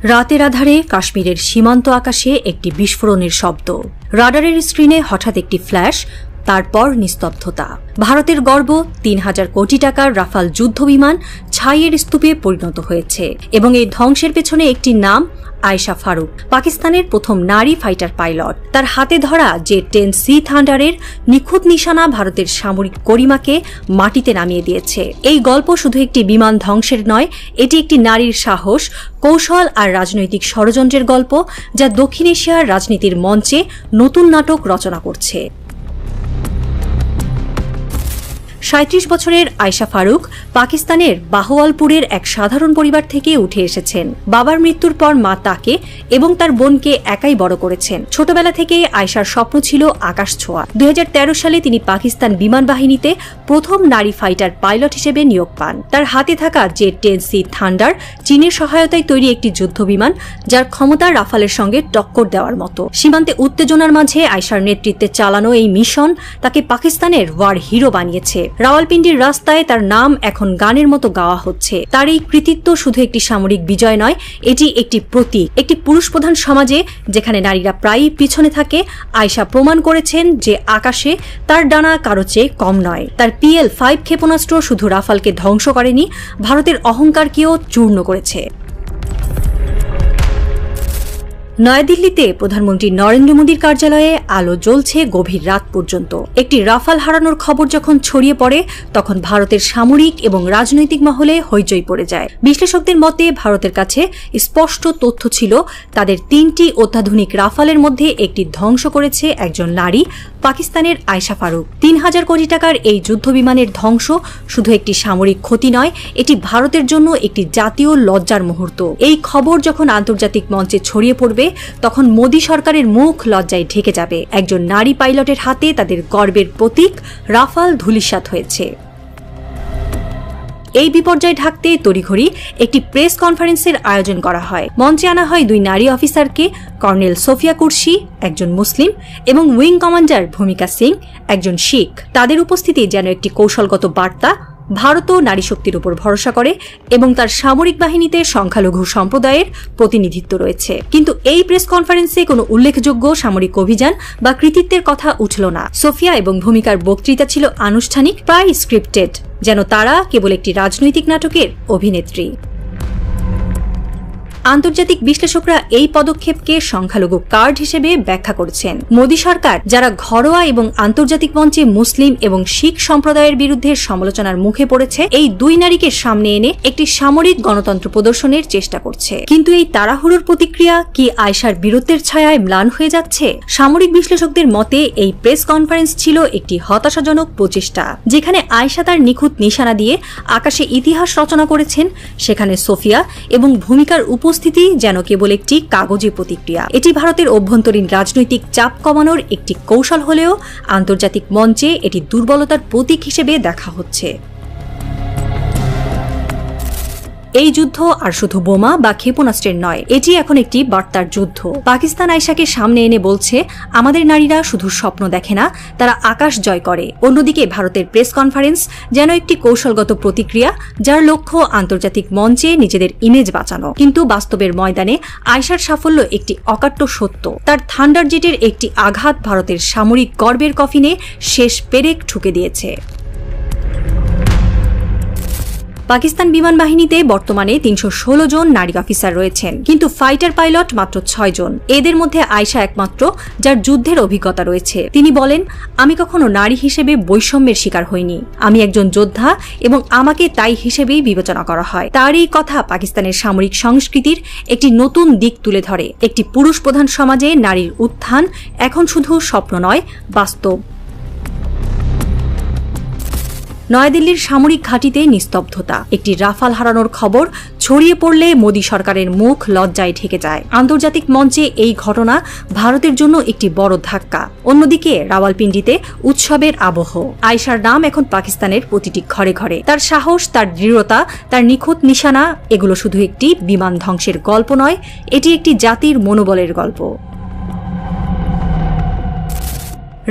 রাতের আধারে কাশ্মীরের সীমান্ত আকাশে একটি বিস্ফোরণের শব্দ। রাডারের স্ক্রিনে হঠাৎ একটি ফ্ল্যাশ, তারপর নিস্তব্ধতা। ভারতের গর্ব ৩,০০০ কোটি টাকার রাফাল যুদ্ধবিমান ছাইয়ের স্তূপে পরিণত হয়েছে এবং এই ধ্বংসের পেছনে একটি নাম, আয়েশা ফারুক, পাকিস্তানের প্রথম নারী ফাইটার পাইলট। তার হাতে ধরা জেট-10C থান্ডারের নিখুঁত নিশানা ভারতের সামরিক গরিমাকে মাটিতে নামিয়ে দিয়েছে। এই গল্প শুধু একটি বিমান ধ্বংসের নয়, এটি একটি নারীর সাহস, কৌশল আর রাজনৈতিক ষড়যন্ত্রের গল্প, যা দক্ষিণ এশিয়ার রাজনীতির মঞ্চে নতুন নাটক রচনা করছে। ৩৭ বছরের আয়েশা ফারুক পাকিস্তানের বাহওয়ালপুরের এক সাধারণ পরিবার থেকে উঠে এসেছেন। বাবার মৃত্যুর পর মা তাকে এবং তার বোনকে একাই বড় করেছেন। ছোটবেলা থেকেই আয়েশার স্বপ্ন ছিল আকাশ ছোঁয়া। ২০১৩ সালে তিনি পাকিস্তান বিমান বাহিনীতে প্রথম নারী ফাইটার পাইলট হিসেবে নিয়োগ পান। তার হাতে থাকা জেট-10C থান্ডার চীনের সহায়তায় তৈরি একটি যুদ্ধবিমান, যার ক্ষমতা রাফালের সঙ্গে টক্কর দেওয়ার মতো। সীমান্তে উত্তেজনার মাঝে আয়েশার নেতৃত্বে চালানো এই মিশন তাকে পাকিস্তানের ওয়ার হিরো বানিয়েছে। রাওয়ালপিন্ডির রাস্তায় তার নাম এখন গানের মতো গাওয়া হচ্ছে। তার এই কৃতিত্ব শুধু একটি সামরিক বিজয় নয়, এটি একটি প্রতীক। একটি পুরুষ প্রধান সমাজে যেখানে নারীরা প্রায়ই পিছনে থাকে, আয়েশা প্রমাণ করেছেন যে আকাশে তার ডানা কারো চেয়ে কম নয়। তার PL-5 ক্ষেপণাস্ত্র শুধু রাফালকে ধ্বংস করেনি, ভারতের অহংকারকেও চূর্ণ করেছে। নয়াদিল্লিতে প্রধানমন্ত্রী নরেন্দ্র মোদীর কার্যালয়ে আলো জ্বলছে গভীর রাত পর্যন্ত। একটি রাফাল হারানোর খবর যখন ছড়িয়ে পড়ে, তখন ভারতের সামরিক এবং রাজনৈতিক মহলে হইচই পড়ে যায়। বিশ্লেষকদের মতে ভারতের কাছে স্পষ্ট তথ্য ছিল, তাদের ৩টি অত্যাধুনিক রাফালের মধ্যে একটি ধ্বংস করেছে একজন নারী, পাকিস্তানের আয়েশা ফারুক। ৩,০০০ কোটি টাকার এই যুদ্ধবিমানের ধ্বংস শুধু একটি সামরিক ক্ষতি নয়, এটি ভারতের জন্য একটি জাতীয় লজ্জার মুহূর্ত। এই খবর যখন আন্তর্জাতিক মঞ্চে ছড়িয়ে পড়বে, তখন মোদী সরকারের মুখ লজ্জায় ঢেকে যাবে। একজন নারী পাইলটের হাতে তাদের গর্বের প্রতীক রাফাল ধূলিসাৎ হয়েছে। এই বিপর্যয় ঢাকতে তড়িঘড়ি একটি প্রেস কনফারেন্সের আয়োজন করা হয়। মঞ্চে আনা হয় ২ নারী অফিসারকে, কর্নেল সোফিয়া কুরশি, একজন মুসলিম, এবং উইং কমান্ডার ভূমিকা সিং, একজন শিখ। তাদের উপস্থিতি যেন একটি কৌশলগত বার্তা, ভারতও নারী শক্তির উপর ভরসা করে এবং তার সামরিক বাহিনীতে সংখ্যালঘু সম্প্রদায়ের প্রতিনিধিত্ব রয়েছে। কিন্তু এই প্রেস কনফারেন্সে কোনো উল্লেখযোগ্য সামরিক অভিযান বা কৃতিত্বের কথা উঠল না। সোফিয়া এবং ভূমিকার বক্তৃতা ছিল আনুষ্ঠানিক, প্রায় স্ক্রিপ্টেড, যেন তারা কেবল একটি রাজনৈতিক নাটকের অভিনেত্রী। আন্তর্জাতিক বিশ্লেষকরা এই পদক্ষেপকে সংখ্যালঘু কার্ড হিসেবে ব্যাখ্যা করেছেন। মোদী সরকার, যারা ঘরোয়া এবং আন্তর্জাতিক মঞ্চে মুসলিম এবং শিখ সম্প্রদায়ের বিরুদ্ধে সমালোচনার মুখে পড়েছে, এই ২ নারীকে সামনে এনে একটি সামরিক গণতন্ত্র প্রদর্শনের চেষ্টা করছে। কিন্তু এই তাড়াহুড়োর প্রতিক্রিয়া কি আয়েশার বীরত্বের ছায়ায় ম্লান হয়ে যাচ্ছে? সামরিক বিশ্লেষকদের মতে এই প্রেস কনফারেন্স ছিল একটি হতাশাজনক প্রচেষ্টা। যেখানে আয়েশা তার নিখুঁত নিশানা দিয়ে আকাশে ইতিহাস রচনা করেছেন, সেখানে সোফিয়া এবং ভূমিকার উপস্থিতি যেন কেবল একটি কাগজে প্রতিক্রিয়া। এটি ভারতের অভ্যন্তরীণ রাজনৈতিক চাপ কমানোর একটি কৌশল হলেও আন্তর্জাতিক মঞ্চে এটি দুর্বলতার প্রতীক হিসেবে দেখা হচ্ছে। এই যুদ্ধ আর শুধু বোমা বা ক্ষেপণাস্ত্রের নয়, এটি এখন একটি বার্তার যুদ্ধ। পাকিস্তান আয়েশাকে সামনে এনে বলছে, আমাদের নারীরা শুধু স্বপ্ন দেখে না, তারা আকাশ জয় করে। অন্যদিকে ভারতের প্রেস কনফারেন্স যেন একটি কৌশলগত প্রতিক্রিয়া, যার লক্ষ্য আন্তর্জাতিক মঞ্চে নিজেদের ইমেজ বাঁচানো। কিন্তু বাস্তবের ময়দানে আয়েশার সাফল্য একটি অকাট্য সত্য। তার থান্ডার জেটের একটি আঘাত ভারতের সামরিক গর্বের কফিনে শেষ পেরেক ঠুকে দিয়েছে। পাকিস্তান বিমান বাহিনীতে বর্তমানে ৩১৬ জন নারী অফিসার রয়েছেন, কিন্তু ফাইটার পাইলট মাত্র ৬ জন। এদের মধ্যে আয়েশা একমাত্র যার যুদ্ধের অভিজ্ঞতা রয়েছে। তিনি বলেন, আমি কখনো নারী হিসেবে বৈষম্যের শিকার হইনি। আমি একজন যোদ্ধা এবং আমাকে তাই হিসেবেই বিবেচনা করা হয়। তার এই কথা পাকিস্তানের সামরিক সংস্কৃতির একটি নতুন দিক তুলে ধরে। একটি পুরুষ প্রধান সমাজে নারীর উত্থান এখন শুধু স্বপ্ন নয়, বাস্তব। নয়াদিল্লির সামরিক ঘাঁটিতে নিস্তব্ধতা। একটি রাফাল হারানোর খবর ছড়িয়ে পড়লে মোদী সরকারের মুখ লজ্জায় ঢেকে যায়। আন্তর্জাতিক মঞ্চে এই ঘটনা ভারতের জন্য একটি বড় ধাক্কা। অন্যদিকে রাওয়ালপিন্ডিতে উৎসবের আবহ। আয়েশার নাম এখন পাকিস্তানের প্রতিটি ঘরে ঘরে। তার সাহস, তার দৃঢ়তা, তার নিখুঁত নিশানা, এগুলো শুধু একটি বিমান ধ্বংসের গল্প নয়, এটি একটি জাতির মনোবলের গল্প।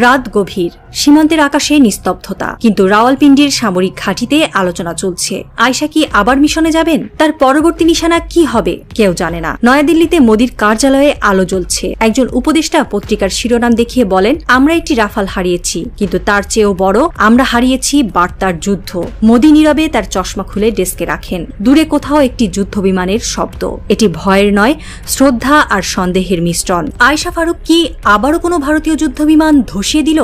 রাত গভীর। সীমান্তের আকাশে নিস্তব্ধতা, কিন্তু রাওয়ালপিন্ডির সামরিক ঘাঁটিতে আলোচনা চলছে। আয়েশা কি আবার মিশনে যাবেন? তার পরবর্তী নিশানা কি হবে কেউ জানে না। নয়াদিল্লিতে মোদির কার্যালয়ে আলো জ্বলছে। একজন উপদেষ্টা পত্রিকার শিরোনাম দেখিয়ে বলেন, আমরা একটি রাফাল হারিয়েছি, কিন্তু তার চেয়েও বড়, আমরা হারিয়েছি বার্তার যুদ্ধ। মোদি নীরবে তার চশমা খুলে ডেস্কে রাখেন। দূরে কোথাও একটি যুদ্ধ বিমানের শব্দ। এটি ভয়ের নয়, শ্রদ্ধা আর সন্দেহের মিশ্রণ। আয়েশা ফারুক কি আবারও কোনো ভারতীয় যুদ্ধ বিমান ধসিয়ে দিল?